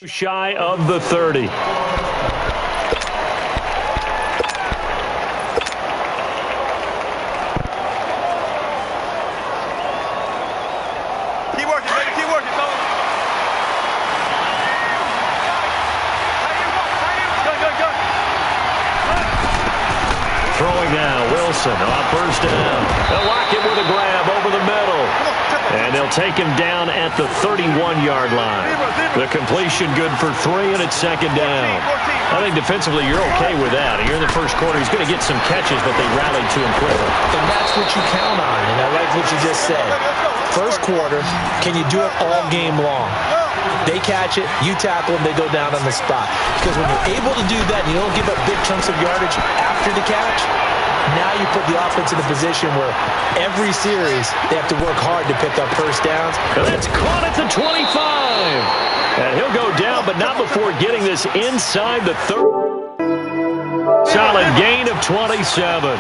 Shy of the 30. Keep working, baby. Keep working, fellas. Go. Throwing now, Wilson on first down. They'll lock him with a grab over the middle. And they'll take him down at the 31-yard line. The completion good for 3, and it's second down. I think defensively you're okay with that. Here in the first quarter, he's going to get some catches, but they rallied to him quickly. And that's what you count on, and I like what you just said. First quarter, can you do it all game long? They catch it, you tackle them, they go down on the spot. Because when you're able to do that and you don't give up big chunks of yardage after the catch, now you put the offense in a position where every series they have to work hard to pick up first downs. That's caught at the 25. And he'll go down, but not before getting this inside the 30. Solid gain of 27.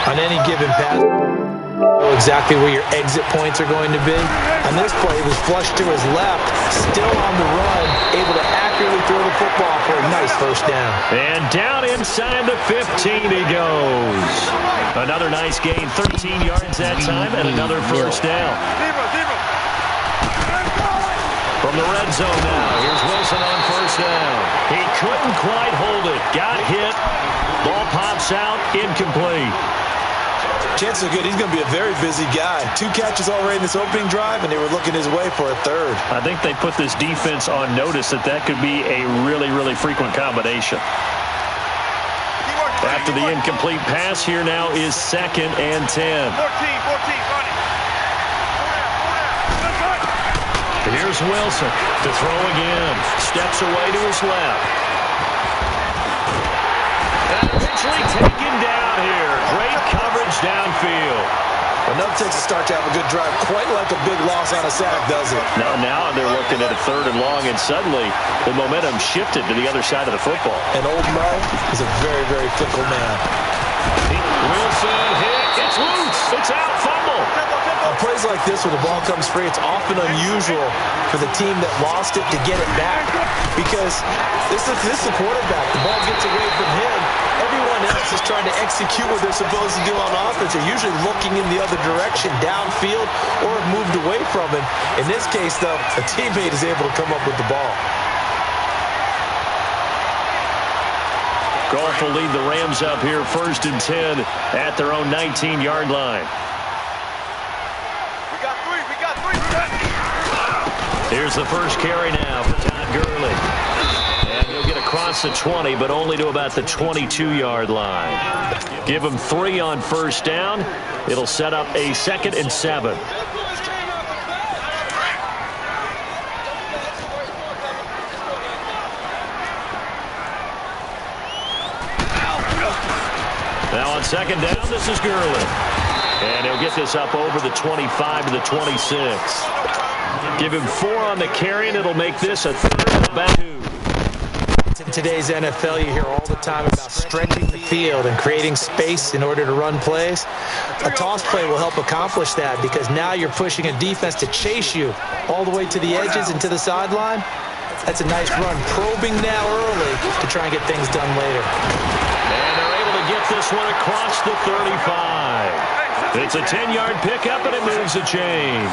On any given pass, know exactly where your exit points are going to be. On this play, he was flushed to his left, still on the run, able to accurately throw the football for a nice first down. And down inside the 15 he goes. Another nice gain, 13 yards that time, and another first down. From the red zone now, here's Wilson on first down. He couldn't quite hold it. Got hit. Ball pops out, incomplete. Chances are good he's going to be a very busy guy. 2 catches already in this opening drive, and they were looking his way for a third. I think they put this defense on notice that could be a really, really frequent combination. After the incomplete pass, here now is 2nd and 10. 14, running. Here's Wilson to throw again. Steps away to his left. And eventually taken down here. Great coverage downfield. Enough takes to start to have a good drive. Quite like a big loss on a sack, does it? Now they're looking at a 3rd and long, and suddenly the momentum shifted to the other side of the football. And old Mo is a very, very fickle man. Wilson hit. It's loose. It's out. Fumble. On plays like this, when the ball comes free, it's often unusual for the team that lost it to get it back, because this is the quarterback. The ball gets away from him. Everyone else is trying to execute what they're supposed to do on offense. They're usually looking in the other direction, downfield, or have moved away from him. In this case, though, a teammate is able to come up with the ball. Goff will lead the Rams up here 1st and 10 at their own 19-yard line. We got three. Here's the first carry now for Todd Gurley. And he'll get across the 20, but only to about the 22-yard line. Give him 3 on first down. It'll set up a 2nd and 7. Now on 2nd down, this is Gurley. And he'll get this up over the 25 to the 26. Give him 4 on the carry, and it'll make this a 3rd and about 2. In today's NFL, you hear all the time about stretching the field and creating space in order to run plays. A toss play will help accomplish that, because now you're pushing a defense to chase you all the way to the edges and to the sideline. That's a nice run, probing now early to try and get things done later. And they're able to get this one across the 35. It's a 10-yard pickup, and it moves the chains.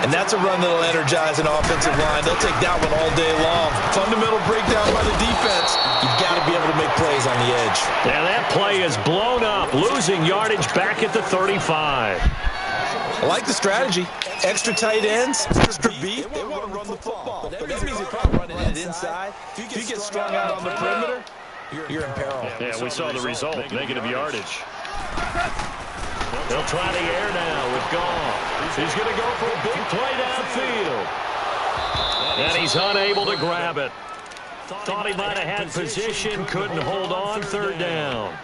And that's a run that'll energize an offensive line. They'll take that one all day long. Fundamental breakdown by the defense. You've got to be able to make plays on the edge. And that play is blown up, losing yardage back at the 35. I like the strategy. Extra tight ends, extra beat. They want to run the football. But that means they're probably running it inside. If you get strung out on the perimeter, you're in peril. Yeah, we saw the result, negative yardage. They'll try the air now with Goff. He's going to go for a big play downfield. And he's unable to grab it. Thought he might have had position, couldn't hold on, 3rd down.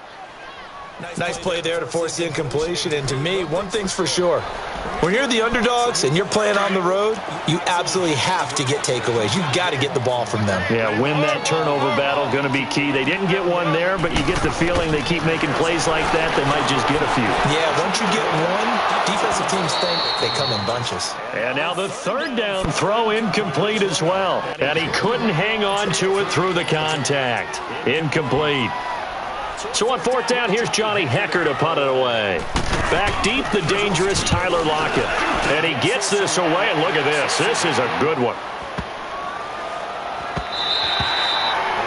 Nice play there to force the incompletion. And to me, one thing's for sure. When you're the underdogs and you're playing on the road, you absolutely have to get takeaways. You've got to get the ball from them. Yeah, win that turnover battle, going to be key. They didn't get one there, but you get the feeling they keep making plays like that, they might just get a few. Yeah, once you get one, defensive teams think they come in bunches. And now the third down throw incomplete as well. And he couldn't hang on to it through the contact. Incomplete. So on fourth down, here's Johnny Hecker to punt it away. Back deep, the dangerous Tyler Lockett. And he gets this away, and look at this. This is a good one.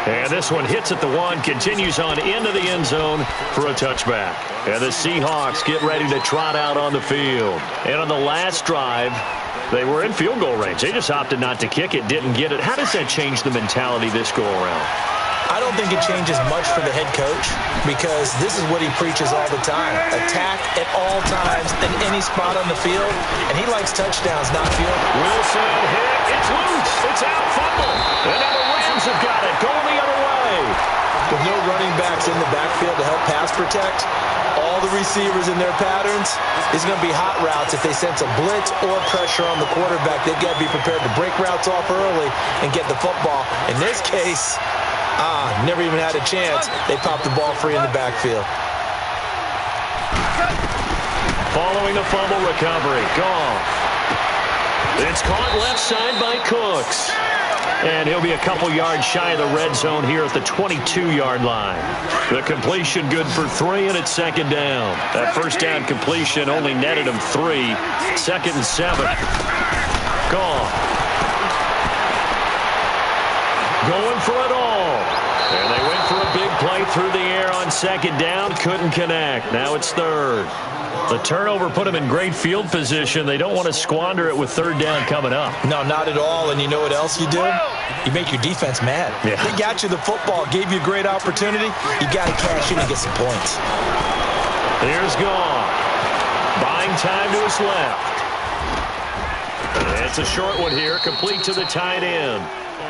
And this one hits at the one, continues on into the end zone for a touchback. And the Seahawks get ready to trot out on the field. And on the last drive, they were in field goal range. They just opted not to kick it, didn't get it. How does that change the mentality this go around? I don't think it changes much for the head coach because this is what he preaches all the time. Attack at all times in any spot on the field, and he likes touchdowns, not field. Wilson hit. It's loose. It's out. Fumble. And now the Rams have got it. Going the other way. With no running backs in the backfield to help pass protect, all the receivers in their patterns is going to be hot routes. If they sense a blitz or pressure on the quarterback, they've got to be prepared to break routes off early and get the football. In this case, never even had a chance. They popped the ball free in the backfield. Following the fumble recovery. Gone. It's caught left side by Cooks. And he'll be a couple yards shy of the red zone here at the 22-yard line. The completion good for 3, and it's second down. That first down completion only netted him 3. Second and 7. Gone. Going for it all. And they went for a big play through the air on second down. Couldn't connect. Now it's third. The turnover put them in great field position. They don't want to squander it with third down coming up. No, not at all. And you know what else you do? You make your defense mad. Yeah. They got you the football, gave you a great opportunity. You got to cash in and get some points. Here's Gone. Buying time to his left. It's a short one here, complete to the tight end.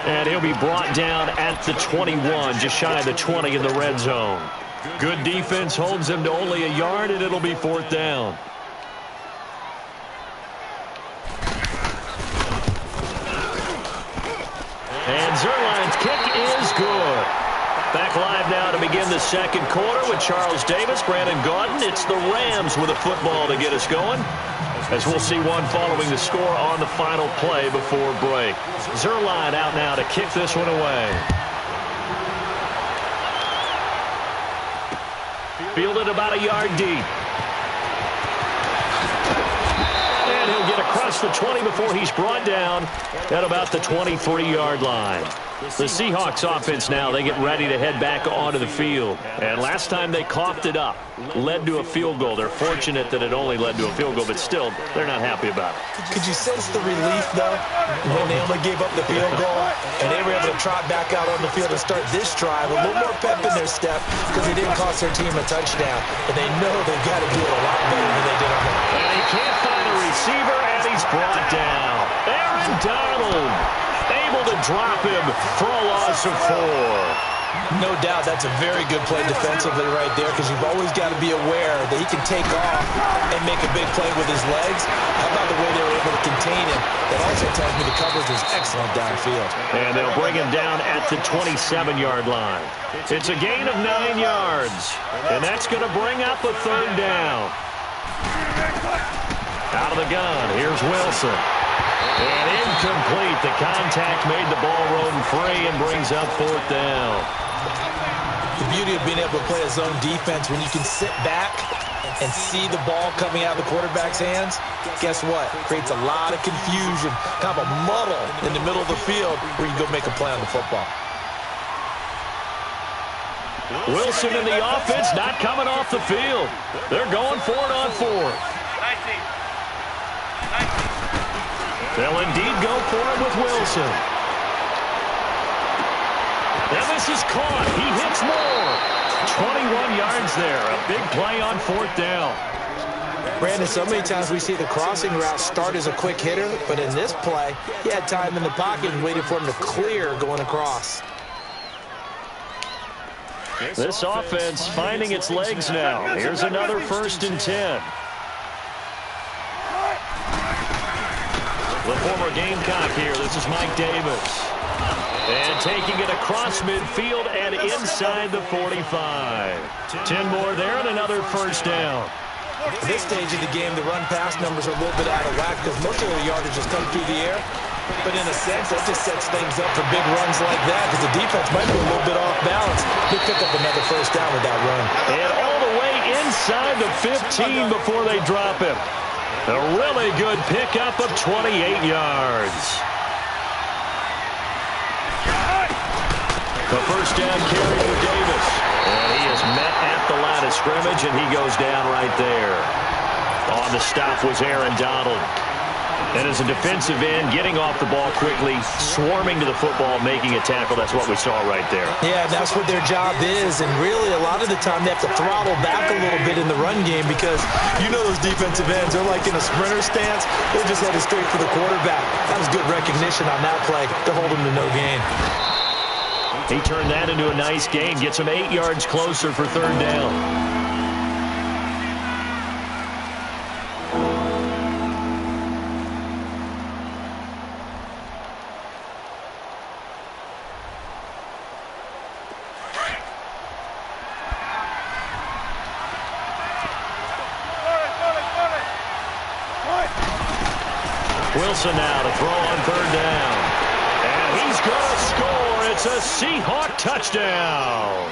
And he'll be brought down at the 21, just shy of the 20 in the red zone. Good defense holds him to only a yard, and it'll be fourth down. And Zerline's kick is good. Back live now to begin the second quarter with Charles Davis, Brandon Gaudin. It's the Rams with a football to get us going, as we'll see one following the score on the final play before break. Zerline out now to kick this one away. Fielded about a yard deep. And he'll get across the 20 before he's brought down at about the 23-yard line. The Seahawks offense now, they get ready to head back onto the field. And last time they coughed it up, led to a field goal. They're fortunate that it only led to a field goal, but still, they're not happy about it. Could you sense the relief, though, when they only gave up the field goal and they were able to trot back out on the field and start this drive, a little more pep in their step because they didn't cost their team a touchdown. And they know they've got to do it a lot better than they did on that. And he can't find a receiver, and he's brought down. Aaron Donald able to drop him for a loss of 4. No doubt that's a very good play defensively right there because you've always got to be aware that he can take off and make a big play with his legs. How about the way they were able to contain him? That also tells me the coverage was excellent downfield. And they'll bring him down at the 27-yard line. It's a gain of 9 yards. And that's going to bring up a third down. Out of the gun, here's Wilson. And incomplete. The contact made the ball rolling free and brings up fourth down. The beauty of being able to play a zone defense when you can sit back and see the ball coming out of the quarterback's hands, guess what? Creates a lot of confusion, kind of a muddle in the middle of the field where you can go make a play on the football. Wilson in the offense not coming off the field. They're going for it on fourth. They'll indeed go for it with Wilson. And this is caught. He hits more. 21 yards there. A big play on fourth down. Brandon, so many times we see the crossing route start as a quick hitter, but in this play, he had time in the pocket and waited for him to clear going across. This offense finding its legs now. Here's another 1st and 10. The former Gamecock here. This is Mike Davis. And taking it across midfield and inside the 45. 10 more there and another 1st down. At this stage of the game, the run-pass numbers are a little bit out of whack because most of their yardage just come through the air. But in a sense, that just sets things up for big runs like that because the defense might be a little bit off balance. They pick up another 1st down with that run. And all the way inside the 15 before they drop him. A really good pickup of 28 yards. The 1st down carry for Davis. And he is met at the line of scrimmage, and he goes down right there. On the stop was Aaron Donald. And as a defensive end, getting off the ball quickly, swarming to the football, making a tackle. That's what we saw right there. Yeah, that's what their job is. And really, a lot of the time, they have to throttle back a little bit in the run game because you know those defensive ends, they're like in a sprinter stance. They're just headed straight for the quarterback. That was good recognition on that play to hold him to no gain. He turned that into a nice gain. Gets him 8 yards closer for 3rd down. Wilson now to throw on 3rd down. And he's going to score. It's a Seahawk touchdown.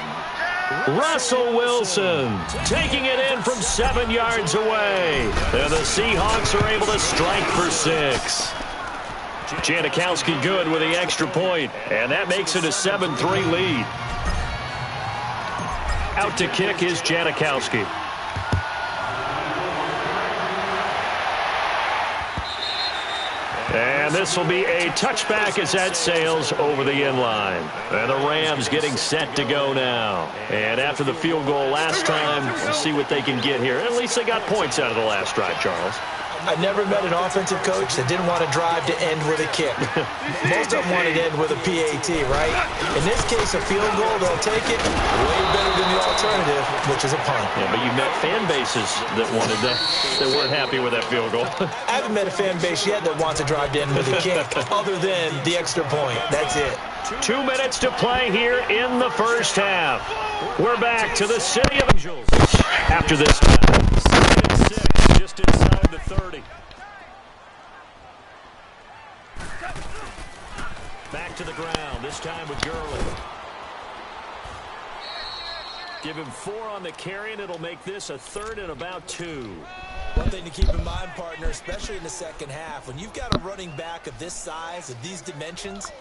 Russell Wilson taking it in from 7 yards away. And the Seahawks are able to strike for 6. Janikowski good with the extra point. And that makes it a 7-3 lead. Out to kick is Janikowski. And this will be a touchback as that sails over the end line. And the Rams getting set to go now. And after the field goal last time, we'll see what they can get here. At least they got points out of the last drive, Charles. I've never met an offensive coach that didn't want to drive to end with a kick. Most of them wanted to end with a PAT, right? In this case, a field goal, they'll take it way better than the alternative, which is a punt. Yeah, but you've met fan bases that wanted that weren't happy with that field goal. I haven't met a fan base yet that wants to drive to end with a kick other than the extra point. That's it. 2 minutes to play here in the 1st half. We're back to the City of Angels after this time. 6, just inside the 30. Back to the ground, this time with Gurley. Give him 4 on the carry, and it'll make this a 3rd and about 2. One thing to keep in mind, partner, especially in the 2nd half, when you've got a running back of this size, of these dimensions,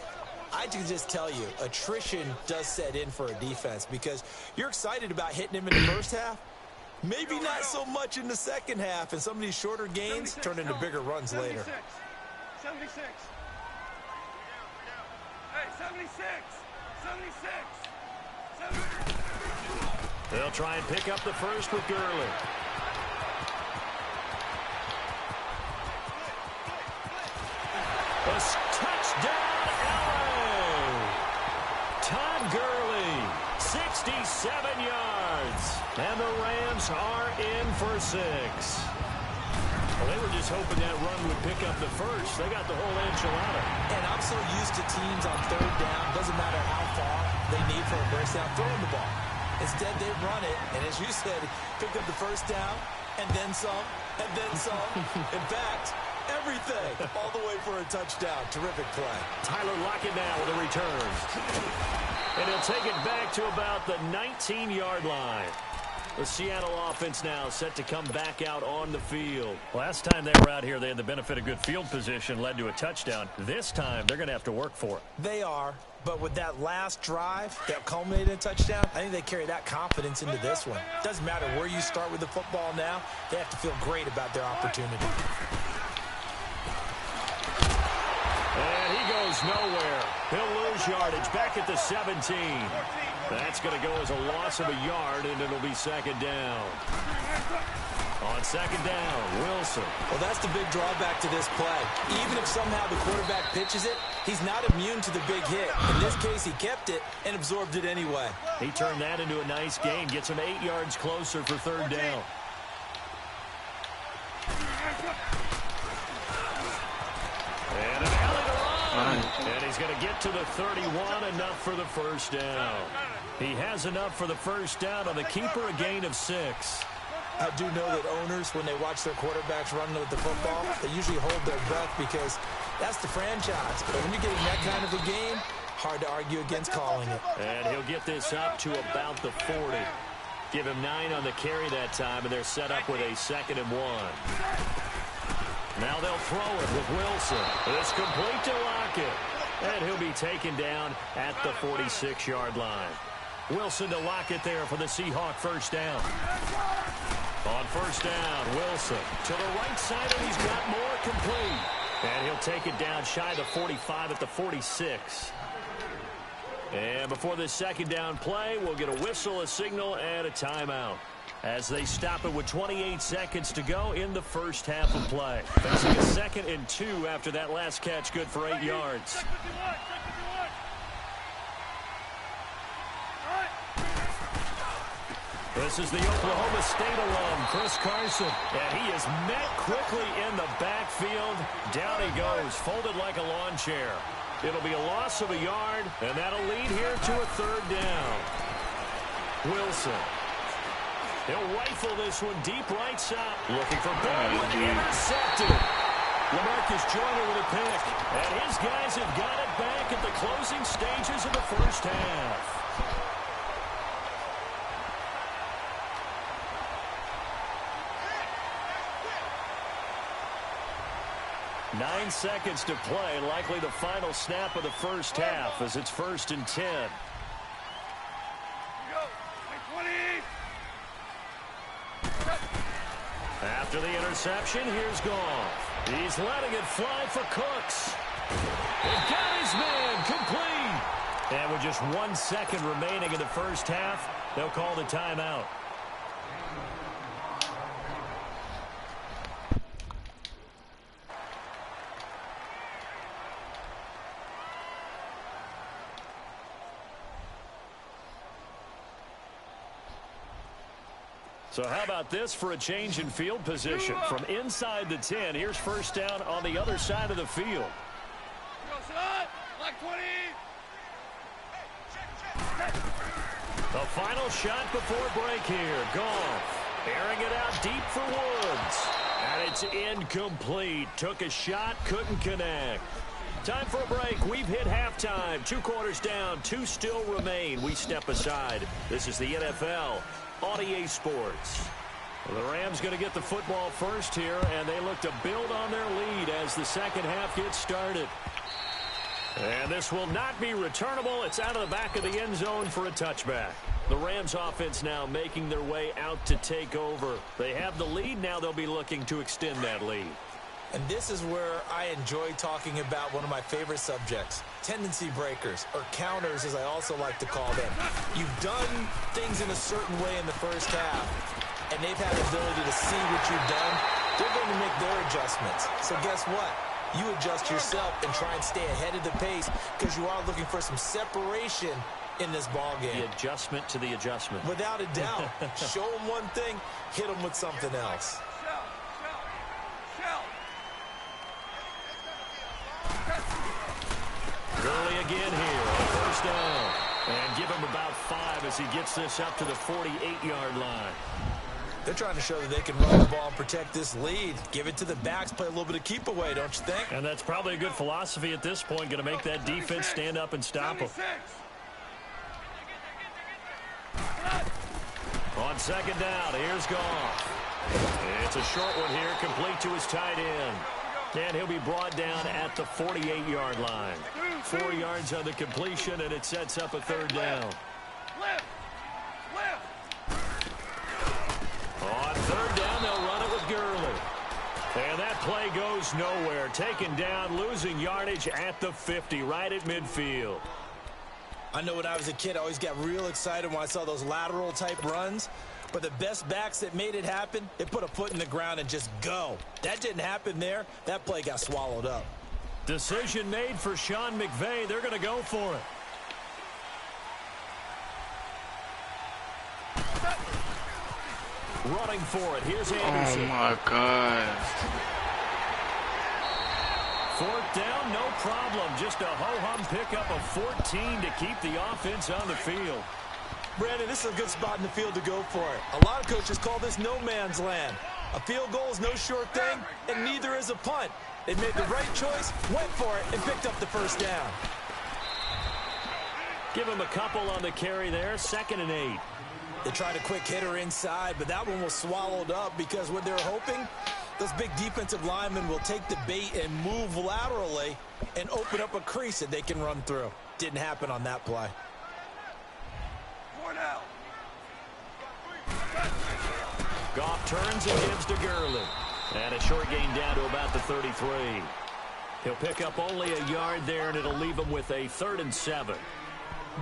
I can just tell you, attrition does set in for a defense because you're excited about hitting him in the 1st half. Maybe not so much in the 2nd half, and some of these shorter gains turn into bigger runs later. 76. Hey, 76. 76. They'll try and pick up the 1st with Gurley. A touchdown, LA! Todd Gurley, 67 yards. And the Rams are in for 6. Well, they were just hoping that run would pick up the 1st. They got the whole enchilada. And I'm so used to teams on 3rd down, doesn't matter how far they need for a first down, throwing the ball. Instead, they run it, and as you said, pick up the 1st down, and then some, and then some. In fact, everything, all the way for a touchdown. Terrific play. Tyler Lockett now with a return. And he'll take it back to about the 19-yard line. The Seattle offense now set to come back out on the field. Last time they were out here, they had the benefit of good field position, led to a touchdown. This time, they're going to have to work for it. They are, but with that last drive that culminated in a touchdown, I think they carry that confidence into this one. Doesn't matter where you start with the football now, they have to feel great about their opportunity. And he goes nowhere. He'll lose yardage back at the 17. That's going to go as a loss of a yard, and it'll be 2nd down. On 2nd down, Wilson. Well, that's the big drawback to this play. Even if somehow the quarterback pitches it, He's not immune to the big hit. In this case, he kept it and absorbed it anyway. He turned that into a nice gain, gets him 8 yards closer for third down. And an alley to run. And he's going to get to the 31, enough for the first down. He has enough for the first down on the keeper, a gain of 6. I do know that owners, when they watch their quarterbacks run with the football, they usually hold their breath because that's the franchise. But when you're getting that kind of a game, hard to argue against calling it. And he'll get this up to about the 40. Give him 9 on the carry that time, and they're set up with a 2nd and 1. Now they'll throw it with Wilson. It's complete to Lockett. And he'll be taken down at the 46-yard line. Wilson to Lockett there for the Seahawk first down. On first down, Wilson to the right side, and he's got more, complete. And he'll take it down shy of the 45 at the 46. And before this second down play, we'll get a whistle, a signal, and a timeout as they stop it with 28 seconds to go in the first half of play. Facing a 2nd and 2 after that last catch, good for 8 yards. This is the Oklahoma State alum, Chris Carson. And he is met quickly in the backfield. Down he goes, folded like a lawn chair. It'll be a loss of a yard, and that'll lead here to a third down. Wilson. He'll rifle this one deep right side. Looking for Baldwin, intercepted. LaMarcus Joyner with a pick. And his guys have got it back at the closing stages of the first half. 9 seconds to play, likely the final snap of the first half as it's 1st and 10. After the interception, here's Goff. He's letting it fly for Cooks. He got his man, complete. And with just 1 second remaining in the first half, they'll call the timeout. So how about this for a change in field position? From inside the 10, here's first down on the other side of the field. The final shot before break here. Goff airing it out deep for Woods. And it's incomplete. Took a shot, couldn't connect. Time for a break. We've hit halftime. 2 quarters down, 2 still remain. We step aside. This is the NFL on EA Sports. Well, the Rams going to get the football first here, and they look to build on their lead as the second half gets started. And this will not be returnable. It's out of the back of the end zone for a touchback. The Rams offense now making their way out to take over. They have the lead. Now they'll be looking to extend that lead. And this is where I enjoy talking about one of my favorite subjects, tendency breakers, or counters as I also like to call them. You've done things in a certain way in the first half, and they've had the ability to see what you've done. They're going to make their adjustments. So guess what? You adjust yourself and try and stay ahead of the pace because you are looking for some separation in this ball game. The adjustment to the adjustment. Without a doubt. Show them one thing, hit them with something else. Gurley again here on first down. And give him about 5 as he gets this up to the 48-yard line. They're trying to show that they can run the ball and protect this lead. Give it to the backs, play a little bit of keep away, don't you think? And that's probably a good philosophy at this point, going to make that defense stand up and stop them. On second down, here's Goff. It's a short one here, complete to his tight end. And he'll be brought down at the 48-yard line. 4 yards on the completion, and it sets up a third down. On third down, they'll run it with Gurley. And that play goes nowhere. Taken down, losing yardage at the 50, right at midfield. I know when I was a kid, I always got real excited when I saw those lateral-type runs. But the best backs that made it happen, they put a foot in the ground and just go. That didn't happen there. That play got swallowed up. Decision made for Sean McVay. They're going to go for it. Running for it. Here's Anderson. Oh, my God. Fourth down, no problem. Just a ho-hum pickup of 14 to keep the offense on the field. Brandon, this is a good spot in the field to go for it. A lot of coaches call this no man's land. A field goal is no sure thing, and neither is a punt. They made the right choice, went for it, and picked up the first down. Give him a couple on the carry there. 2nd and 8. They tried a quick hitter inside, but that one was swallowed up because what they were hoping, those big defensive linemen will take the bait and move laterally and open up a crease that they can run through. Didn't happen on that play. Goff turns and gives to Gurley. And a short gain down to about the 33. He'll pick up only a yard there, and it'll leave him with a 3rd and 7.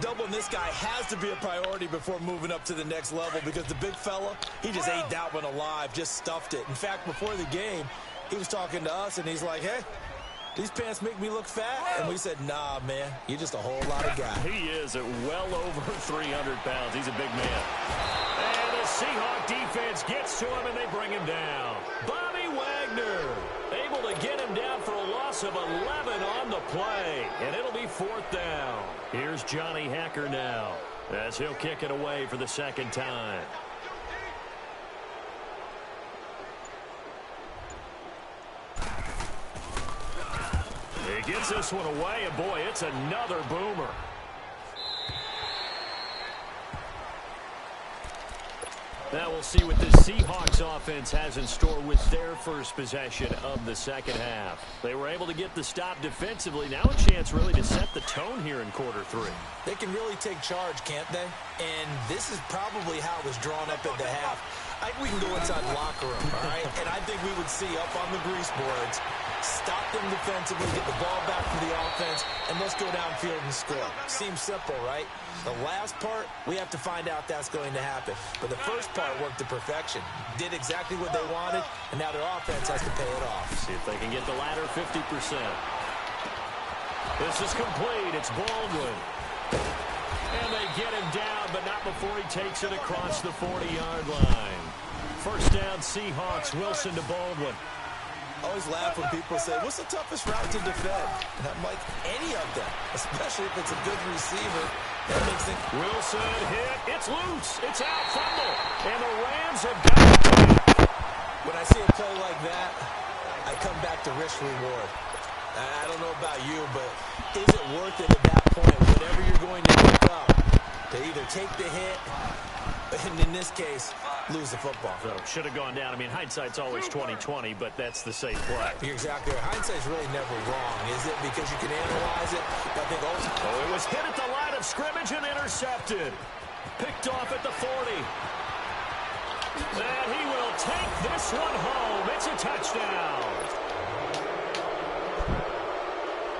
Doubling this guy has to be a priority before moving up to the next level because the big fella, he just ate that one alive, just stuffed it. In fact, before the game, he was talking to us, and he's like, hey, these pants make me look fat? And we said, nah, man, you're just a whole lot of guy. He is at well over 300 pounds. He's a big man. And the Seahawk defense gets to him, and they bring him down. Bobby Wagner able to get him down for a loss of 11 on the play. And it'll be 4th down. Here's Johnny Hacker now as he'll kick it away for the 2nd time. He gets this one away, and boy, it's another boomer. Now we'll see what the Seahawks offense has in store with their first possession of the 2nd half. They were able to get the stop defensively. Now a chance really to set the tone here in quarter 3. They can really take charge, can't they? And this is probably how it was drawn up at the half. I think we can go inside the locker room, all right? And I think we would see up on the grease boards, stop them defensively, get the ball back for the offense, and let's go downfield and score. Seems simple, right? The last part, we have to find out that's going to happen. But the first part worked to perfection. Did exactly what they wanted, and now their offense has to pay it off. See if they can get the latter 50%. This is complete. It's Baldwin. And they get him down, but not before he takes it across the 40-yard line. First down, Seahawks. Wilson to Baldwin. I always laugh when people say, what's the toughest route to defend? And I'm like, any of them, especially if it's a good receiver. That makes it. Wilson hit. It's loose. It's out. Fumble. And the Rams have got it back. When I see a play like that, I come back to risk reward. I don't know about you, but is it worth it at that point, whatever you're going to pick up, to either take the hit, and in this case, lose the football? So should have gone down. I mean, hindsight's always 20/20, but that's the safe play. You're exactly right. Hindsight's really never wrong, is it? Because you can analyze it, but I think ultimately... Oh, it was hit at the line of scrimmage and intercepted. Picked off at the 40. And he will take this one home. It's a touchdown.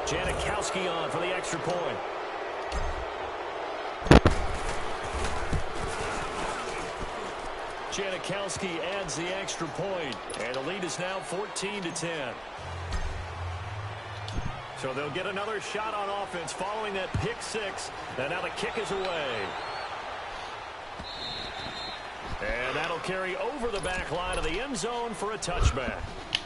Janikowski on for the extra point. Janikowski adds the extra point, and the lead is now 14-10. So they'll get another shot on offense following that pick 6, and now the kick is away. And that'll carry over the back line of the end zone for a touchback.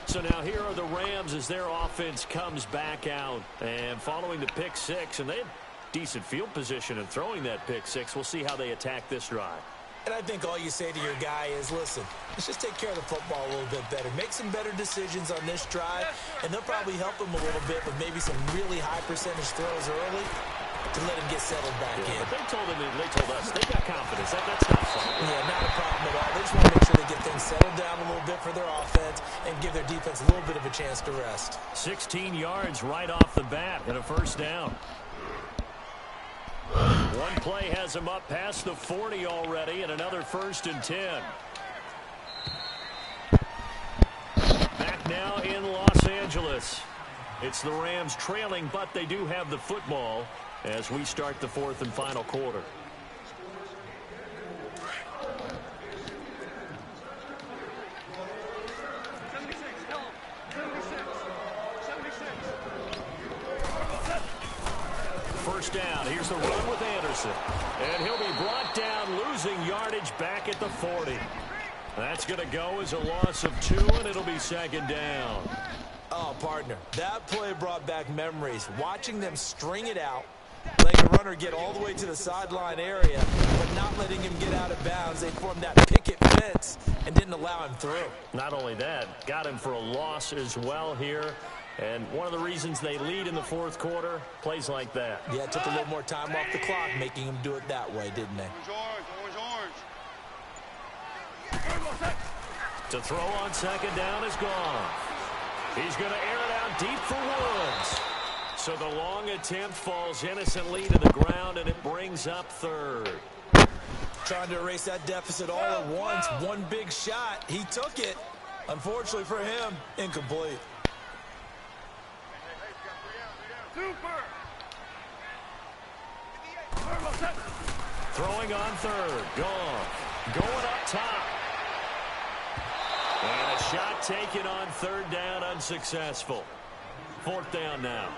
So now here are the Rams as their offense comes back out. And following the pick 6, and they had decent field position in throwing that pick 6. We'll see how they attack this drive. And I think all you say to your guy is, listen, let's just take care of the football a little bit better. Make some better decisions on this drive, and they'll probably help him a little bit with maybe some really high percentage throws early to let him get settled back in. But they told us they got confidence. That's not fun. Yeah, not a problem at all. They just want to make sure they get things settled down a little bit for their offense and give their defense a little bit of a chance to rest. 16 yards right off the bat and a first down. One play has him up past the 40 already, and another 1st and 10. Back now in Los Angeles. It's the Rams trailing, but they do have the football as we start the 4th and final quarter. first down. Here's the run with Anderson. And he'll be brought down, losing yardage back at the 40. That's going to go as a loss of 2, and it'll be second down. Oh, partner, that play brought back memories. Watching them string it out, letting the runner get all the way to the sideline area, but not letting him get out of bounds. They formed that picket fence and didn't allow him through. Not only that, got him for a loss as well here. And one of the reasons they lead in the fourth quarter, plays like that. Yeah, it took a little more time off the clock, making him do it that way, didn't they? To throw on second down is gone. He's going to air it out deep for Woods. So the long attempt falls innocently to the ground, and it brings up third. Trying to erase that deficit all at once. One big shot. He took it. Unfortunately for him, incomplete. Throwing on third. Gone. Going up top. And a shot taken on third down, unsuccessful. Fourth down now.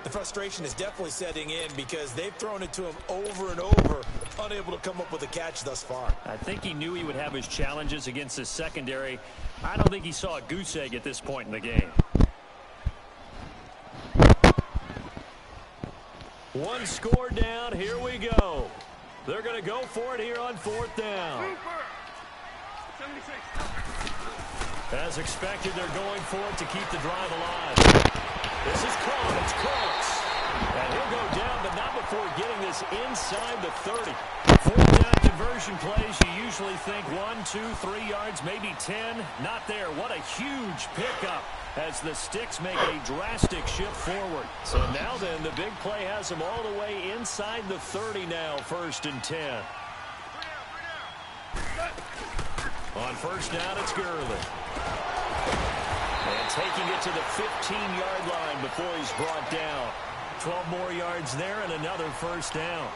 The frustration is definitely setting in because they've thrown it to him over and over, unable to come up with a catch thus far. I think he knew he would have his challenges against his secondary. I don't think he saw a goose egg at this point in the game. One score down. Here we go. They're going to go for it here on fourth down. 76. As expected, they're going for it to keep the drive alive. This is caught. It's close. And he'll go down, but not before getting this inside the 30. Fourth down conversion plays, you usually think 1, 2, 3 yards, maybe 10. Not there. What a huge pickup as the sticks make a drastic shift forward. So now then, the big play has them all the way inside the 30 now, first and 10. On first down, it's Gurley. And taking it to the 15-yard line before he's brought down. 12 more yards there and another first down.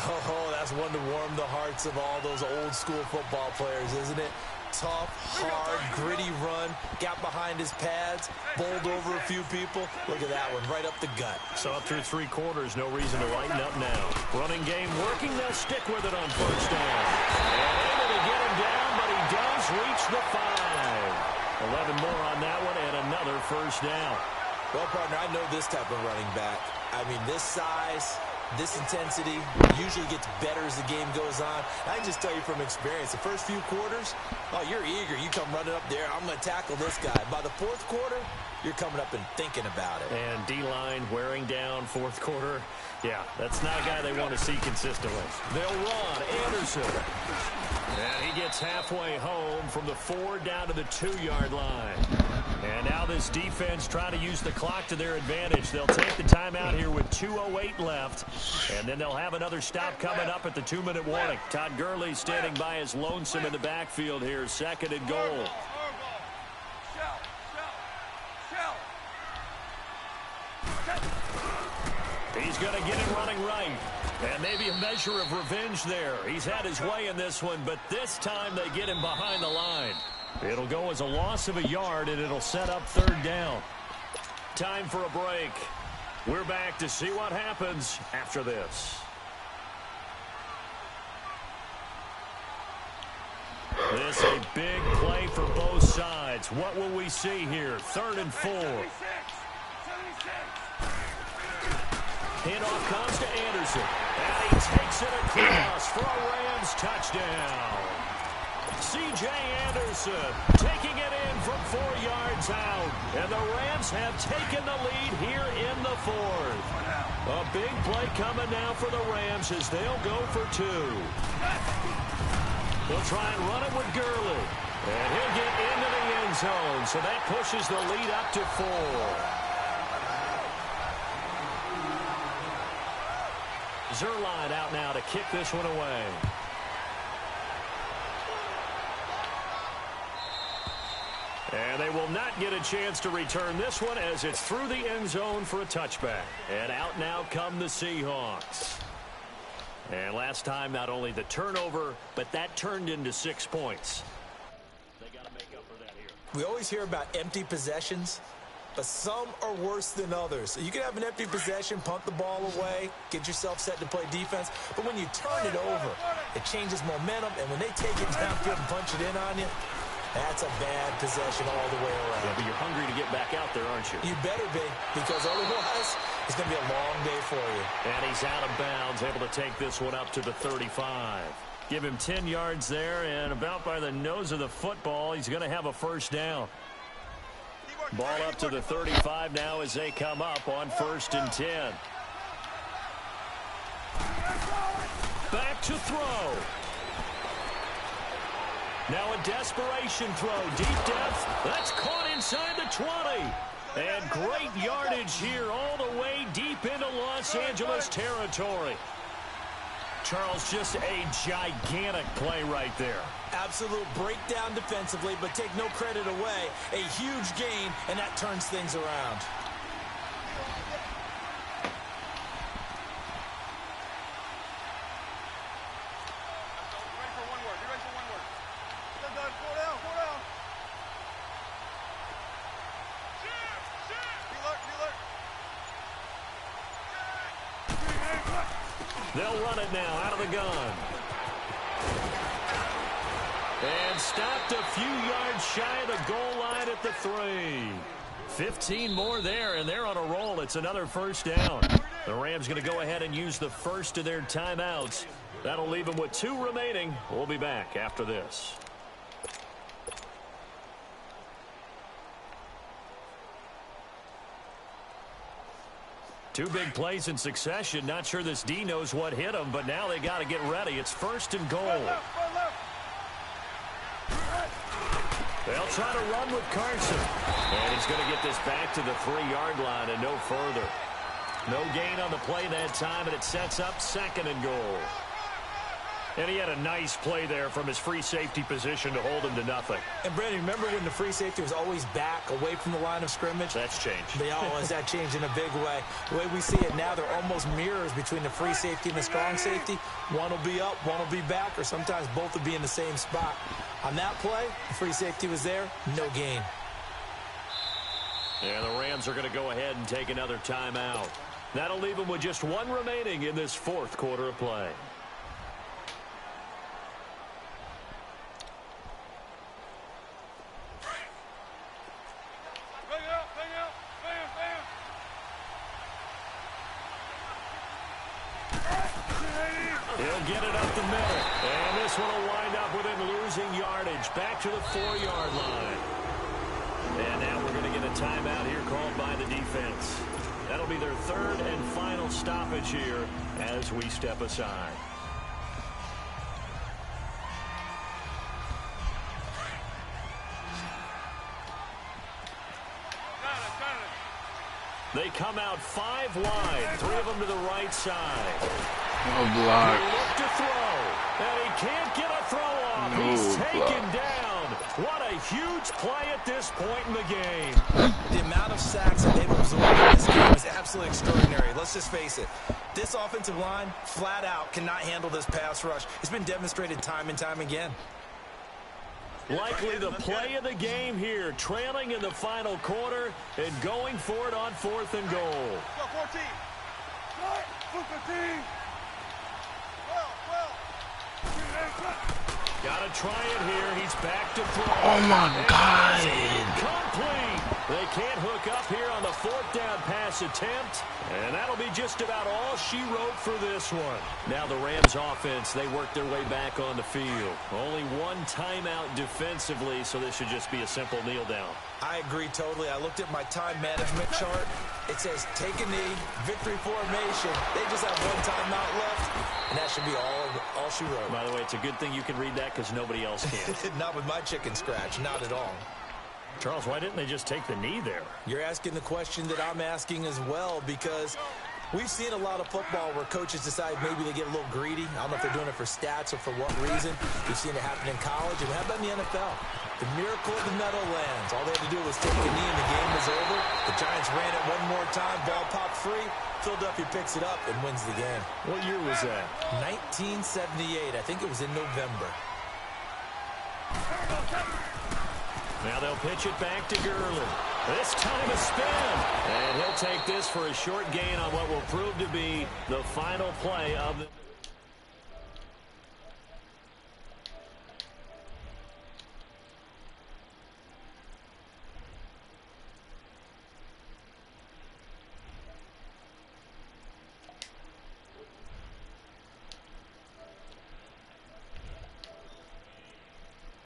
Oh, that's one to warm the hearts of all those old-school football players, isn't it? Tough, hard, gritty run, got behind his pads, bowled over a few people. Look at that one, right up the gut. So up through 3 quarters, no reason to lighten up now. Running game working, they'll stick with it on first down. And able to get him down, but he does reach the 5. 11 more on that one and another first down. Well, partner, I know this type of running back. I mean, this size, this intensity usually gets better as the game goes on. I can just tell you from experience, the first few quarters, oh, you're eager. You come running up there, I'm going to tackle this guy. By the fourth quarter, you're coming up and thinking about it. And D-line wearing down fourth quarter. Yeah, that's not a guy they want to see consistently. They'll run. Anderson. And he gets halfway home from the 4 down to the 2-yard line. And now this defense trying to use the clock to their advantage. They'll take the timeout here with 2:08 left. And then they'll have another stop coming up at the 2-minute warning. Todd Gurley standing by as lonesome in the backfield here. Second and goal. He's going to get it running right. And maybe a measure of revenge there. He's had his way in this one, but this time they get him behind the line. It'll go as a loss of a yard, and it'll set up third down. Time for a break. We're back to see what happens after this. This is a big play for both sides. What will we see here? 3rd and 4. 76. Handoff comes to Anderson. And he takes it across for a Rams touchdown. C.J. Anderson taking it in from 4 yards out. And the Rams have taken the lead here in the 4th. A big play coming now for the Rams as they'll go for 2. They'll try and run it with Gurley. And he'll get into the end zone. So that pushes the lead up to 4. Zerline out now to kick this one away. And they will not get a chance to return this one as it's through the end zone for a touchback. And out now come the Seahawks. And last time, not only the turnover, but that turned into 6 points. They got to make up for that here. We always hear about empty possessions. but some are worse than others. You can have an empty possession, punt the ball away, get yourself set to play defense, but when you turn it over, it changes momentum, and when they take it downfield and punch it in on you, that's a bad possession all the way around. Yeah, but you're hungry to get back out there, aren't you? You better be, because otherwise it's going to be a long day for you. And he's out of bounds, able to take this one up to the 35. Give him 10 yards there, and about by the nose of the football, he's going to have a first down. Ball up to the 35 now as they come up on 1st and 10. Back to throw. Now a desperation throw. Deep depth. That's caught inside the 20. And great yardage here all the way deep into Los Angeles territory. Charles, just a gigantic play right there. Absolute breakdown defensively, but take no credit away. A huge gain, and that turns things around. They'll run it now out of the gun. And stopped a few yards shy of the goal line at the 3. 15 more there, and they're on a roll. It's another first down. The Rams going to go ahead and use the first of their timeouts. That'll leave them with 2 remaining. We'll be back after this. Two big plays in succession. Not sure this D knows what hit him, but now they got to get ready. It's 1st and goal. They'll try to run with Carson. And he's going to get this back to the 3-yard line and no further. No gain on the play that time, and it sets up 2nd and goal. And he had a nice play there from his free safety position to hold him to nothing. And, Brandon, remember when the free safety was always back away from the line of scrimmage? That's changed. They always that changed in a big way. The way we see it now, they're almost mirrors between the free safety and the strong safety. One will be up, one will be back, or sometimes both will be in the same spot. On that play, the free safety was there, no gain. Yeah, the Rams are going to go ahead and take another timeout. That'll leave them with just 1 remaining in this 4th quarter of play. He'll get it up the middle. And this one will wind up with him losing yardage. Back to the 4-yard line. And now we're going to get a timeout here called by the defense. That'll be their 3rd and final stoppage here as we step aside. They come out 5 wide, 3 of them to the right side. No block. Look to throw, and he can't get a throw off. He's taken down. What a huge play at this point in the game. The amount of sacks that they've absorbed in this game is absolutely extraordinary. Let's just face it. This offensive line, flat out, cannot handle this pass rush. It's been demonstrated time and time again. Likely the play of the game here, trailing in the final quarter and going for it on 4th and goal. Go 14. Start. 15. Got to try it here. He's back to throw. Oh, my God. Incomplete. They can't hook up here on the 4th down pass attempt. And that'll be just about all she wrote for this one. Now the Rams offense, they work their way back on the field. Only 1 timeout defensively, so this should just be a simple kneel down. I agree totally. I looked at my time management chart. It says take a knee, victory formation. They just have 1 timeout left, and that should be all she wrote. By the way, it's a good thing you can read that because nobody else can. Not with my chicken scratch, not at all. Charles, why didn't they just take the knee there? You're asking the question that I'm asking as well, because we've seen a lot of football where coaches decide maybe they get a little greedy. I don't know if they're doing it for stats or for what reason. We've seen it happen in college, and how about in the NFL? The miracle of the Meadowlands. All they had to do was take a knee and the game was over. The Giants ran it one more time, ball popped free. Philadelphia picks it up and wins the game. What year was that? 1978. I think it was in November. Now they'll pitch it back to Gurley. This time a spin. And he'll take this for a short gain on what will prove to be the final play of the...